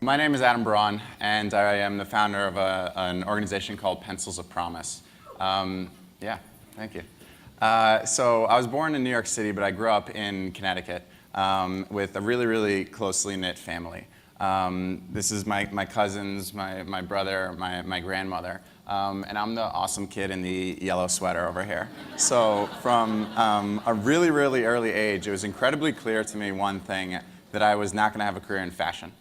My name is Adam Braun, and I am the founder of an organization called Pencils of Promise. Yeah, thank you. So I was born in New York City, but I grew up in Connecticut with a really, really closely knit family. This is my cousins, my brother, my grandmother, and I'm the awesome kid in the yellow sweater over here. So from a really, really early age, it was incredibly clear to me one thing, that I was not going to have a career in fashion.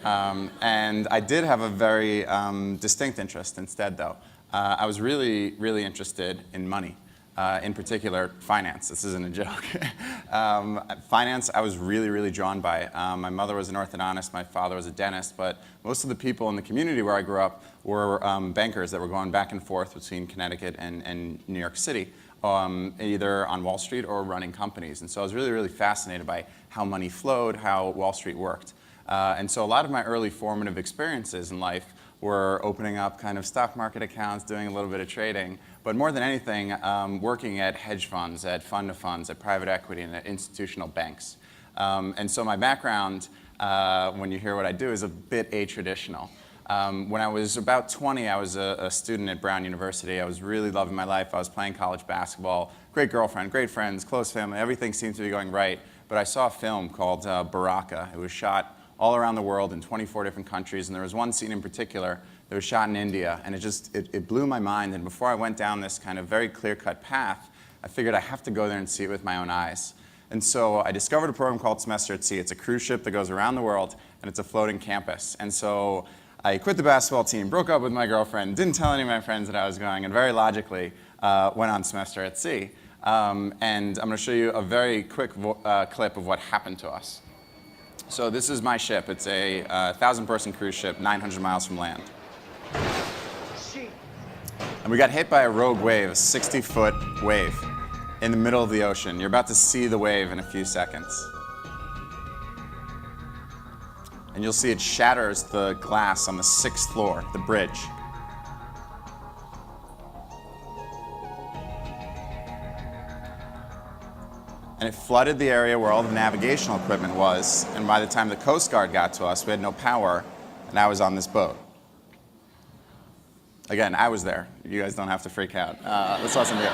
And I did have a very distinct interest instead, though. I was really, really interested in money, in particular finance. This isn't a joke. Finance, I was really, really drawn by. My mother was an orthodontist, my father was a dentist, but most of the people in the community where I grew up were bankers that were going back and forth between Connecticut and New York City, either on Wall Street or running companies. And so I was really, really fascinated by how money flowed, how Wall Street worked. And so a lot of my early formative experiences in life were opening up kind of stock market accounts, doing a little bit of trading, but more than anything, working at hedge funds, at fund of funds, at private equity, and at institutional banks. And so my background, when you hear what I do, is a bit atraditional. When I was about 20, I was a student at Brown University. I was really loving my life. I was playing college basketball, great girlfriend, great friends, close family. Everything seemed to be going right. But I saw a film called Baraka. It was shot all around the world in 24 different countries, and there was one scene in particular that was shot in India, and it blew my mind. And before I went down this kind of very clear-cut path, I figured I have to go there and see it with my own eyes. And so I discovered a program called Semester at Sea. It's a cruise ship that goes around the world, and it's a floating campus. And so I quit the basketball team, broke up with my girlfriend, didn't tell any of my friends that I was going, and very logically went on Semester at Sea. And I'm going to show you a very quick clip of what happened to us. So this is my ship. It's a 1,000-person cruise ship, 900 miles from land. And we got hit by a rogue wave, a 60-foot wave, in the middle of the ocean. You're about to see the wave in a few seconds. And you'll see it shatters the glass on the 6th floor, the bridge. And it flooded the area where all the navigational equipment was, and by the time the Coast Guard got to us, we had no power, and I was on this boat. Again, I was there. You guys don't have to freak out. This wasn't real.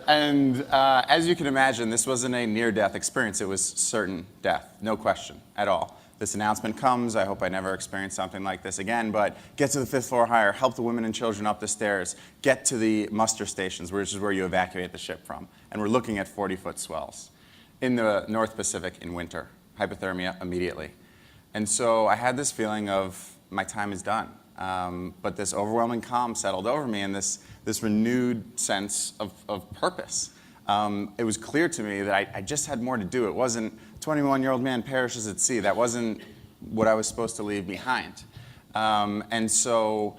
And as you can imagine, this wasn't a near-death experience. It was certain death, no question at all. This announcement comes. I hope I never experience something like this again, but get to the 5th floor higher, help the women and children up the stairs, get to the muster stations, which is where you evacuate the ship from. And we're looking at 40-foot swells in the North Pacific in winter, hypothermia immediately. And so I had this feeling of my time is done. But this overwhelming calm settled over me, and this renewed sense of purpose. It was clear to me that I just had more to do. It wasn't 21-year-old man perishes at sea. That wasn't what I was supposed to leave behind. And so,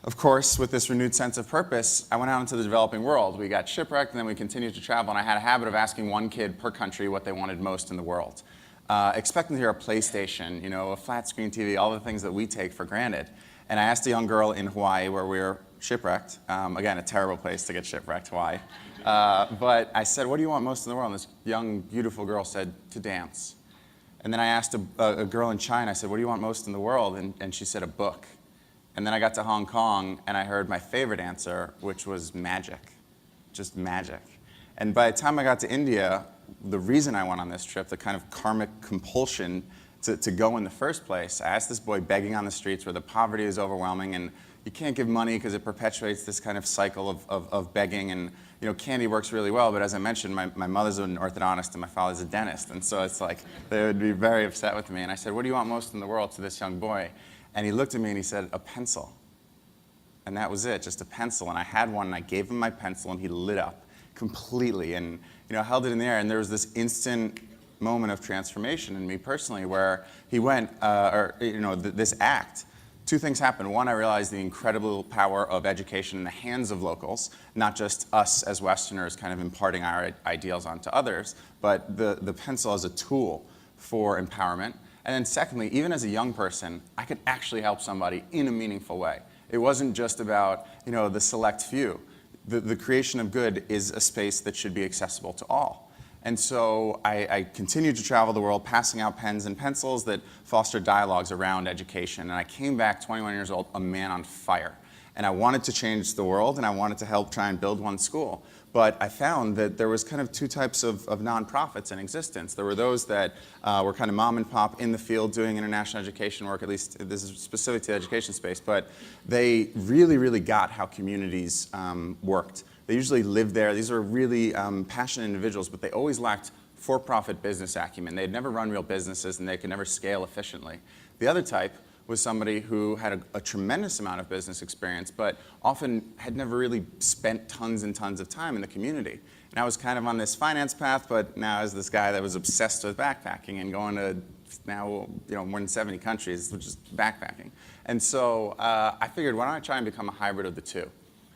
of course, with this renewed sense of purpose, I went out into the developing world. We got shipwrecked, and then we continued to travel, and I had a habit of asking one kid per country what they wanted most in the world. Expecting to hear a PlayStation, you know, a flat screen TV, all the things that we take for granted. And I asked a young girl in Hawaii where we were shipwrecked. Again, a terrible place to get shipwrecked, Hawaii. But I said, what do you want most in the world? And this young, beautiful girl said, to dance. And then I asked a girl in China, I said, what do you want most in the world? And she said, a book. And then I got to Hong Kong, and I heard my favorite answer, which was magic. Just magic. And by the time I got to India, the reason I went on this trip, the kind of karmic compulsion to go in the first place, I asked this boy begging on the streets where the poverty is overwhelming, and you can't give money because it perpetuates this kind of cycle of begging, and you know, candy works really well, but as I mentioned, my mother's an orthodontist and my father's a dentist, and so it's like they would be very upset with me. And I said, what do you want most in the world, to this young boy? And he looked at me and he said, a pencil. And that was it, just a pencil. And I had one, and I gave him my pencil, and he lit up completely, and you know, held it in the air, and there was this instant moment of transformation in me personally, where he went, this act. Two things happened. One, I realized the incredible power of education in the hands of locals, not just us as Westerners kind of imparting our ideals onto others, but the pencil as a tool for empowerment. And then secondly, even as a young person, I could actually help somebody in a meaningful way. It wasn't just about, you know, the select few. The creation of good is a space that should be accessible to all. And so I continued to travel the world, passing out pens and pencils that fostered dialogues around education. And I came back 21 years old, a man on fire. And I wanted to change the world, and I wanted to help try and build one school. But I found that there was kind of two types of nonprofits in existence. There were those that were kind of mom and pop in the field doing international education work, at least this is specific to the education space, but they really, really got how communities worked. They usually lived there. These were really passionate individuals, but they always lacked for-profit business acumen. They had never run real businesses, and they could never scale efficiently. The other type was somebody who had a tremendous amount of business experience, but often had never really spent tons and tons of time in the community. And I was kind of on this finance path, but now as this guy that was obsessed with backpacking and going to now more than 70 countries, which is backpacking. And so I figured, why don't I try and become a hybrid of the two?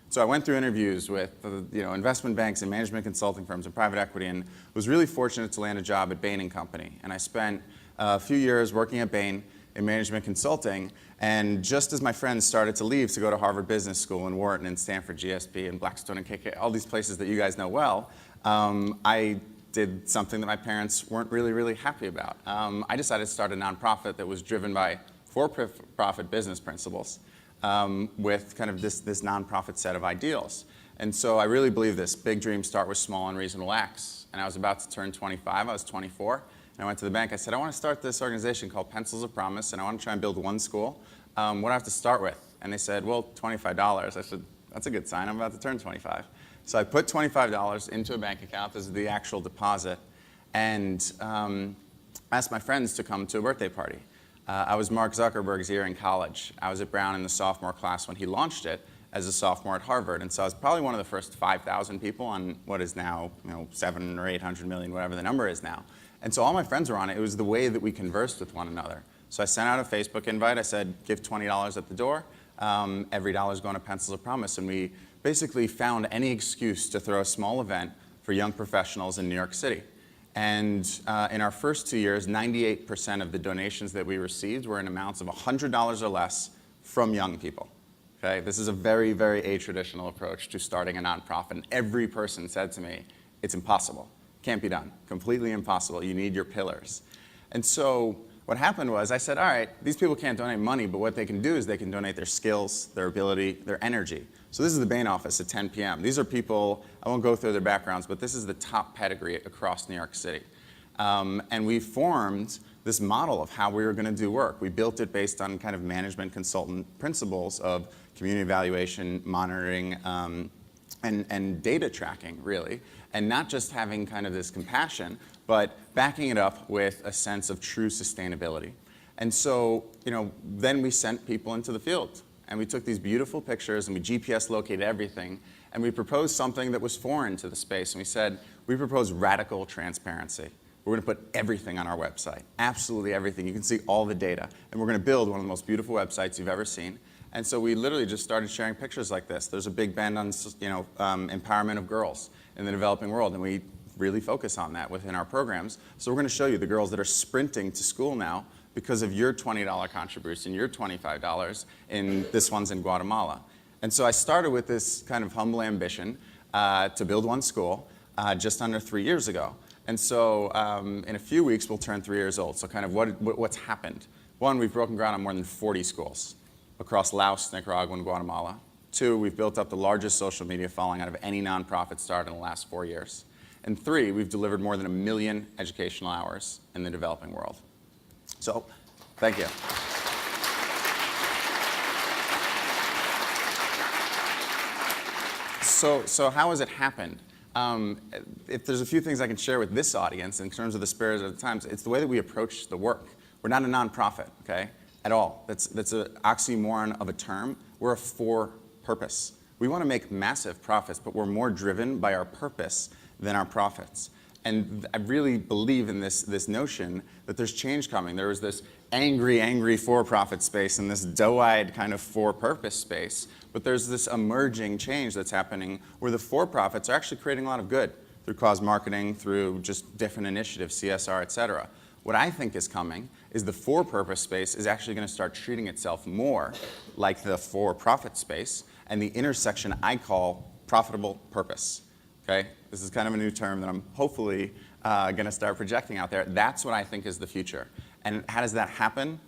So I went through interviews with investment banks and management consulting firms and private equity, and was really fortunate to land a job at Bain & Company. And I spent a few years working at Bain in management consulting, and just as my friends started to leave to go to Harvard Business School and Wharton and Stanford GSB and Blackstone and KK, all these places that you guys know well, I did something that my parents weren't really, really happy about. I decided to start a nonprofit that was driven by for-profit business principles with kind of this nonprofit set of ideals. And so I really believe this: big dreams start with small and reasonable acts. And I was about to turn 25, I was 24. And I went to the bank, I said, I want to start this organization called Pencils of Promise, and I want to try and build one school. What do I have to start with? And they said, well, $25. I said, that's a good sign, I'm about to turn 25. So I put $25 into a bank account, this is the actual deposit, and asked my friends to come to a birthday party. I was Mark Zuckerberg's year in college. I was at Brown in the sophomore class when he launched it as a sophomore at Harvard, and so I was probably one of the first 5,000 people on what is now 700 or 800 million, whatever the number is now. And so all my friends were on it. It was the way that we conversed with one another. So I sent out a Facebook invite. I said, give $20 at the door. Every dollar is going to Pencils of Promise. And we basically found any excuse to throw a small event for young professionals in New York City. And in our first 2 years, 98% of the donations that we received were in amounts of $100 or less from young people. Okay? This is a very, very atraditional approach to starting a nonprofit. And every person said to me, it's impossible. Can't be done. Completely impossible. You need your pillars. And so what happened was I said, all right, these people can't donate money, but what they can do is they can donate their skills, their ability, their energy. So this is the Bain office at 10 p.m. These are people, I won't go through their backgrounds, but this is the top pedigree across New York City. And we formed this model of how we were going to do work. We built it based on kind of management consultant principles of community evaluation, monitoring, and data tracking, really. And not just having kind of this compassion, but backing it up with a sense of true sustainability. And so, then we sent people into the field. And we took these beautiful pictures, and we GPS located everything. And we proposed something that was foreign to the space. And we said, we propose radical transparency. We're going to put everything on our website, absolutely everything. You can see all the data. And we're going to build one of the most beautiful websites you've ever seen. And so we literally just started sharing pictures like this. There's a big bend on empowerment of girls in the developing world, and we really focus on that within our programs. So we're going to show you the girls that are sprinting to school now because of your $20 contribution, your $25, in this one's in Guatemala. And so I started with this kind of humble ambition to build one school just under 3 years ago. And so in a few weeks, we'll turn 3 years old. So kind of what's happened. One, we've broken ground on more than 40 schools across Laos, Nicaragua, and Guatemala. 2, we've built up the largest social media following out of any nonprofit started in the last 4 years. And 3, we've delivered more than 1 million educational hours in the developing world. So, thank you. So how has it happened? If there's a few things I can share with this audience in terms of the spirit of the times, it's the way that we approach the work. We're not a nonprofit, okay, at all. That's an oxymoron of a term. We're a for-purpose. We want to make massive profits, but we're more driven by our purpose than our profits. And I really believe in this notion that there's change coming. There was this angry for-profit space and this doe-eyed kind of for-purpose space. But there's this emerging change that's happening where the for-profits are actually creating a lot of good through cause marketing, through just different initiatives, CSR, et cetera. What I think is coming is the for-purpose space is actually going to start treating itself more like the for-profit space, and the intersection I call profitable purpose. Okay? This is kind of a new term that I'm hopefully going to start projecting out there. That's what I think is the future. And how does that happen?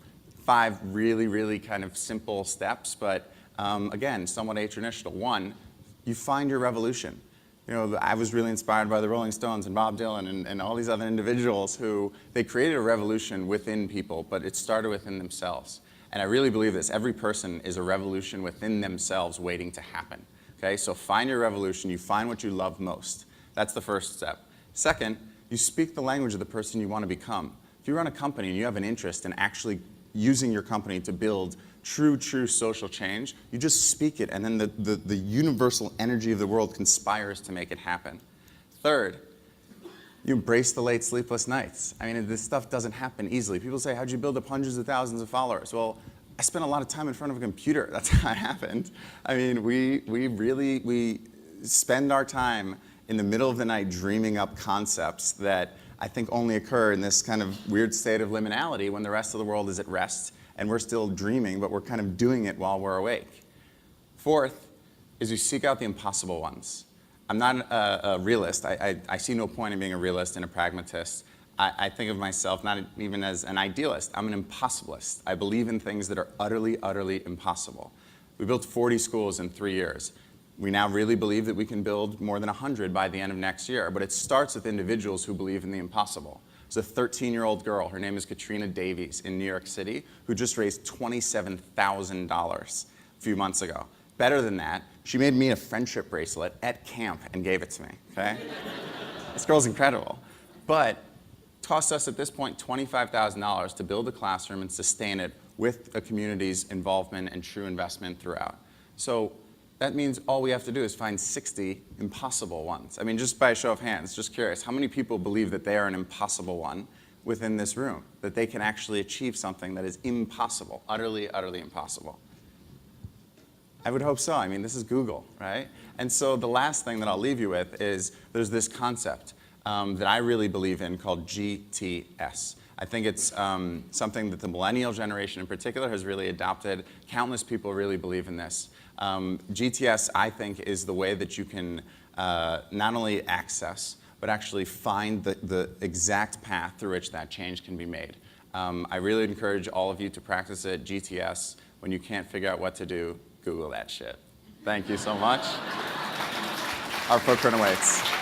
5 really, really kind of simple steps, but again, somewhat atraditional. 1, you find your revolution. You know, I was really inspired by the Rolling Stones and Bob Dylan and all these other individuals who, they created a revolution within people, but it started within themselves. And I really believe this. Every person is a revolution within themselves waiting to happen. Okay, so find your revolution. You find what you love most. That's the first step. Second, you speak the language of the person you want to become. If you run a company and you have an interest in actually using your company to build true social change, you just speak it, and then the universal energy of the world conspires to make it happen. Third, you embrace the late sleepless nights. I mean, this stuff doesn't happen easily. People say, how'd you build up hundreds of thousands of followers? Well, I spent a lot of time in front of a computer. That's how it happened. I mean, we spend our time in the middle of the night dreaming up concepts that I think only occur in this kind of weird state of liminality when the rest of the world is at rest and we're still dreaming, but we're kind of doing it while we're awake. Fourth is you seek out the impossible ones. I'm not a realist. I see no point in being a realist and a pragmatist. I think of myself not even as an idealist. I'm an impossibilist. I believe in things that are utterly, utterly impossible. We built 40 schools in 3 years. We now really believe that we can build more than 100 by the end of next year, but it starts with individuals who believe in the impossible. There's a 13-year-old girl, her name is Katrina Davies in New York City, who just raised $27,000 a few months ago. Better than that, she made me a friendship bracelet at camp and gave it to me, okay? This girl's incredible. But it cost us at this point $25,000 to build a classroom and sustain it with a community's involvement and true investment throughout. So that means all we have to do is find 60 impossible ones. I mean, just by a show of hands, just curious, how many people believe that they are an impossible one within this room, that they can actually achieve something that is impossible, utterly, utterly impossible? I would hope so. I mean, this is Google, right? And so the last thing that I'll leave you with is there's this concept that I really believe in called GTS. I think it's something that the millennial generation in particular has really adopted. Countless people really believe in this. GTS, I think, is the way that you can not only access, but actually find the exact path through which that change can be made. I really encourage all of you to practice it. GTS. When you can't figure out what to do, Google that shit. Thank you so much. Our footprint awaits.